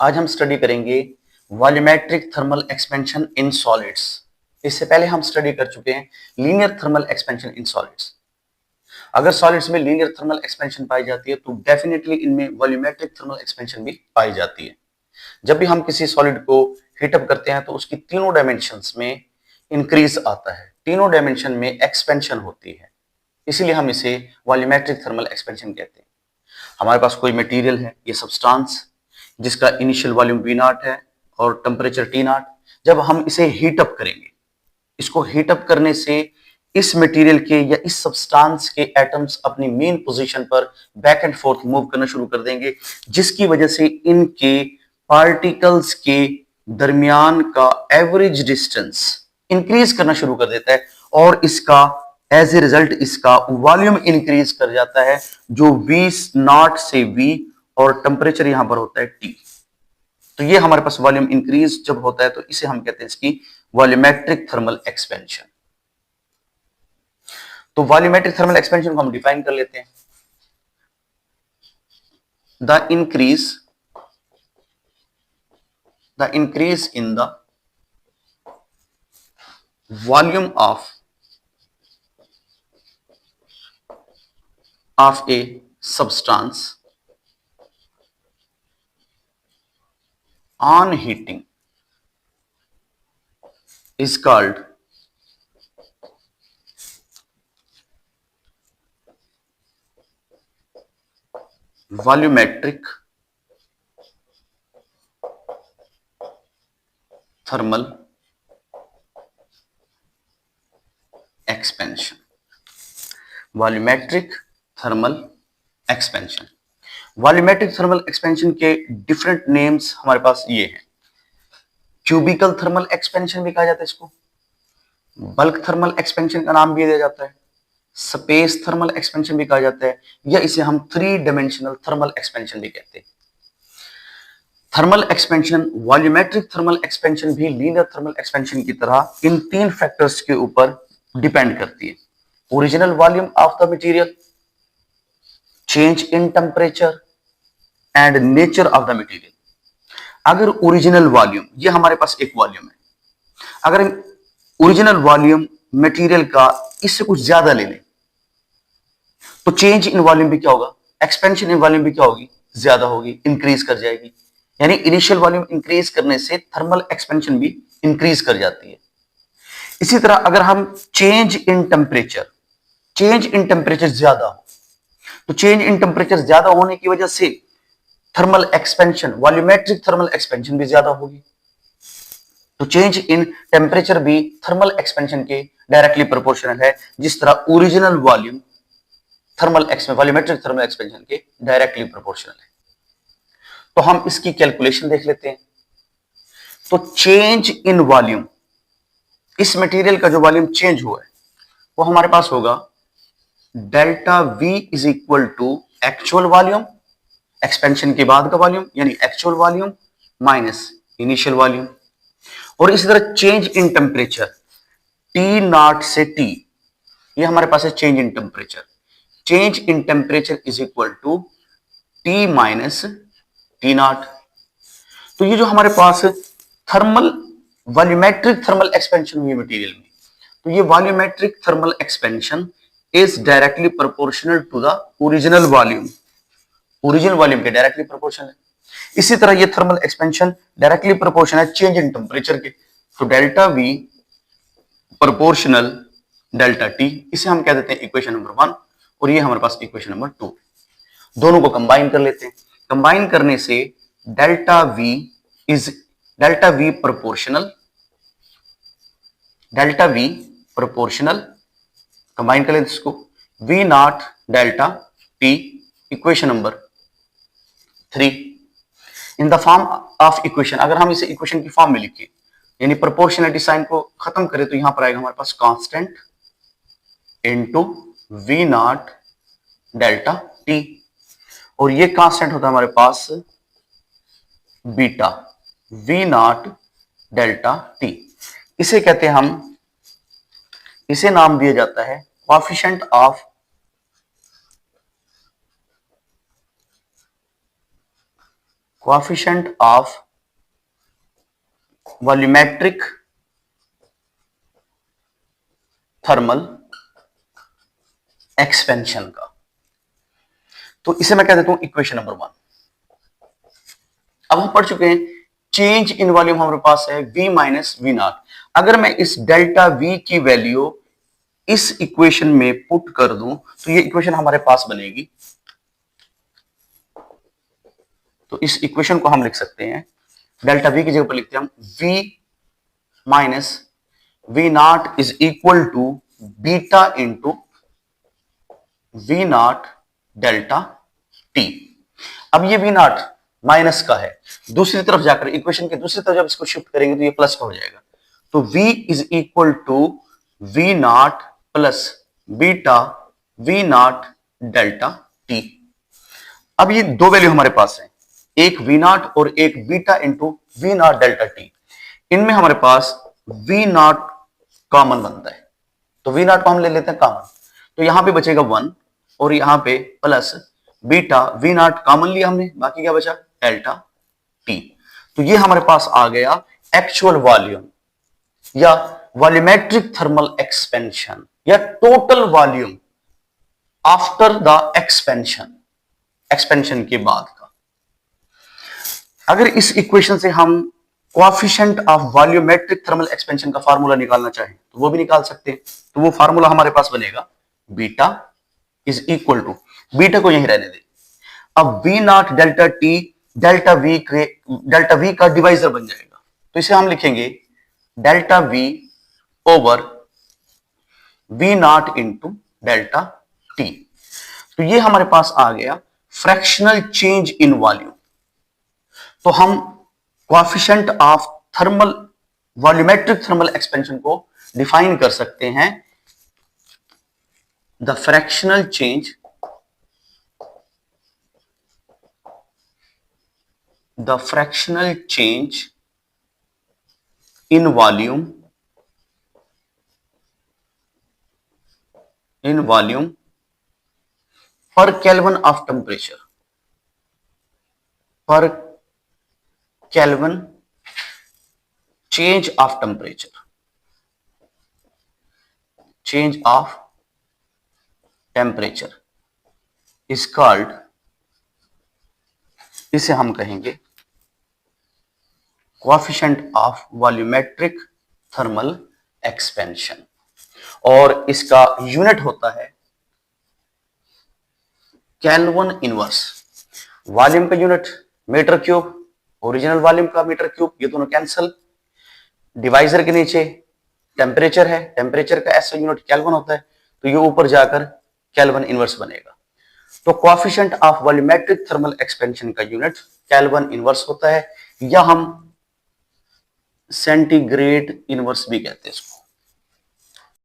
आज हम स्टडी करेंगे volumetric thermal expansion in solids. इससे पहले हम स्टडी कर चुके हैं linear thermal expansion in solids. अगर सॉलिड्स में लीनियर थर्मल एक्सपेंशन पाई जाती है तो डेफिनेटली इनमें वॉल्यूमेट्रिक थर्मल एक्सपेंशन भी पाई जाती है। जब भी हम किसी सॉलिड को हीटअप करते हैं तो उसकी तीनों डायमेंशंस में इंक्रीज आता है, तीनों डायमेंशन में एक्सपेंशन होती है, इसीलिए हम इसे वॉल्यूमेट्रिक थर्मल एक्सपेंशन कहते हैं। हमारे पास कोई मटेरियल है, ये सब्सटेंस जिसका इनिशियल वॉल्यूम V नॉट है और टेम्परेचर T नॉट। जब हम इसे हीटअप करेंगे, इसको हीटअप करने से इस मटेरियल के या इस सब्सटेंस के एटम्स अपनी मेन पोजीशन पर बैक एंड फोर्थ मूव करना शुरू कर देंगे, जिसकी वजह से इनके पार्टिकल्स के दरमियान का एवरेज डिस्टेंस इंक्रीज करना शुरू कर देता है और इसका एज ए रिजल्ट इसका वॉल्यूम इंक्रीज कर जाता है, जो V नॉट से V और टेम्परेचर यहां पर होता है T। तो ये हमारे पास वॉल्यूम इंक्रीज जब होता है तो इसे हम कहते हैं इसकी वॉल्यूमेट्रिक थर्मल एक्सपेंशन। तो वॉल्यूमेट्रिक थर्मल एक्सपेंशन को हम डिफाइन कर लेते हैं। The increase in the volume of a substance on heating is called volumetric thermal expansion। Volumetric thermal expansion. Volumetric thermal expansion के डिफरेंट नेम्स हमारे पास ये हैं। क्यूबिकल थर्मल एक्सपेंशन भी कहा जाता है इसको, बल्क थर्मल एक्सपेंशन का नाम भी दिया जाता है, स्पेस थर्मल एक्सपेंशन भी कहा जाता है, या इसे हम थ्री डायमेंशनल थर्मल एक्सपेंशन भी कहते हैं। Thermal expansion, volumetric thermal expansion भी लीनियर थर्मल एक्सपेंशन की तरह इन तीन फैक्टर्स के ऊपर डिपेंड करती है। Original volume of the material, change in temperature and nature of the material. अगर ओरिजिनल वॉल्यूम, ये हमारे पास एक वॉल्यूम है, अगर ओरिजिनल वॉल्यूम मटेरियल का इससे कुछ ज्यादा ले लें तो चेंज इन वॉल्यूम भी क्या होगा, एक्सपेंशन इन वॉल्यूम भी क्या होगी, ज्यादा होगी, इंक्रीज कर जाएगी। यानी इनिशियल वॉल्यूम इंक्रीज करने से थर्मल एक्सपेंशन भी इंक्रीज कर जाती है। इसी तरह अगर हम चेंज इन टेम्परेचर ज्यादा हो तो चेंज इन टेम्परेचर ज्यादा होने की वजह से thermal expansion, volumetric thermal expansion भी ज्यादा होगी। तो चेंज इन टेम्परेचर भी थर्मल एक्सपेंशन के डायरेक्टली प्रोपोर्शनल है, जिस तरह original volume volumetric thermal expansion के डायरेक्टली प्रोपोर्शनल है। तो हम इसकी कैलकुलेशन देख लेते हैं। तो चेंज इन वॉल्यूम, इस मटेरियल का जो वॉल्यूम चेंज हुआ है वो हमारे पास होगा delta V is equal to actual volume, expansion के बाद का वॉल्यूम यानी actual volume minus initial volume. और इसी तरह change in temperature, T naught से T, ये हमारे पास है change in temperature. Change in temperature is equal to T minus T naught. तो ये जो हमारे पास थर्मल वॉल्यूमेट्रिक थर्मल एक्सपेंशन हुई मटेरियल में, तो ये volumetric thermal expansion is directly proportional to the original volume, original volume के डायरेक्टली प्रोपोर्शनल है। इसी तरह ये थर्मल एक्सपेंशन डायरेक्टली प्रोपोर्शनल है चेंज इन टेम्परेचर के। तो delta V proportional delta T, इसे हम कह देते हैं इक्वेशन नंबर 1 और ये हमारे पास इक्वेशन नंबर 2। दोनों को कंबाइन कर लेते हैं। कंबाइन करने से डेल्टा V प्रोपोर्शनल, कंबाइन कर लेते हैं इसको, V not delta T, equation number 3। In the form of equation, अगर हम इसे इक्वेशन की फॉर्म में लिखें यानी प्रोपोर्शनलिटी साइन को खत्म करें तो यहां पर आएगा हमारे पास constant into V not delta T, और ये कांस्टेंट होता है हमारे पास beta V not delta T। इसे कहते हैं हम, इसे नाम दिया जाता है coefficient of coefficient of volumetric thermal expansion का। तो इसे मैं कह देता हूं इक्वेशन नंबर 1। अब हम पढ़ चुके हैं चेंज इन वॉल्यूम हमारे पास है v माइनस वी नॉट। अगर मैं इस डेल्टा v की वैल्यू इस इक्वेशन में पुट कर दूं तो ये इक्वेशन हमारे पास बनेगी। तो इस इक्वेशन को हम लिख सकते हैं, डेल्टा v की जगह पर लिखते हैं हम v minus v naught is equal to beta into v naught delta t. अब ये वी नॉट माइनस का है, दूसरी तरफ जाकर इक्वेशन के दूसरी तरफ जब इसको शिफ्ट करेंगे तो ये प्लस का हो जाएगा। तो v is equal to v naught plus beta v naught delta t. अब ये दो वैल्यू हमारे पास है, एक वी नॉट और एक beta into v naught delta t. इनमें हमारे पास वी नॉट कॉमन बनता है, तो वी नॉट को हम ले लेते हैं कॉमन। तो यहां पे बचेगा 1 और यहां पे plus beta v not common लिया हमने, बाकी क्या बचा डेल्टा टी। तो ये हमारे पास आ गया एक्चुअल वॉल्यूम या वॉल्यूमेट्रिक थर्मल एक्सपेंशन या total volume after the expansion, expansion के बाद का। अगर इस इक्वेशन से हम coefficient of volumetric thermal expansion का फार्मूला निकालना चाहें तो वो भी निकाल सकते हैं। तो वो फार्मूला हमारे पास बनेगा beta is equal to, beta को यहीं रहने दें। अब v naught delta t delta v का डिवाइजर बन जाएगा, तो इसे हम लिखेंगे delta v over v naught into delta t. तो ये हमारे पास आ गया फ्रैक्शनल चेंज इन वॉल्यूम। तो हम coefficient of thermal volumetric thermal expansion को डिफाइन कर सकते हैं, the fractional change in volume per Kelvin of temperature, per Kelvin change of temperature is called, इसे हम कहेंगे coefficient of volumetric thermal expansion, और इसका यूनिट होता है केल्विन इनवर्स। वॉल्यूम का unit metre cube, original volume का मीटर क्यूब, ये दोनों कैंसल। डिवाइजर के नीचे टेम्परेचर है, टेम्परेचर का ऐसा यूनिट केल्विन होता है, तो ये ऊपर जाकर केल्विन इनवर्स बनेगा। तो coefficient of volumetric thermal expansion का यूनिट केल्विन इनवर्स होता है, या हम सेंटीग्रेड इनवर्स भी कहते हैं इसको।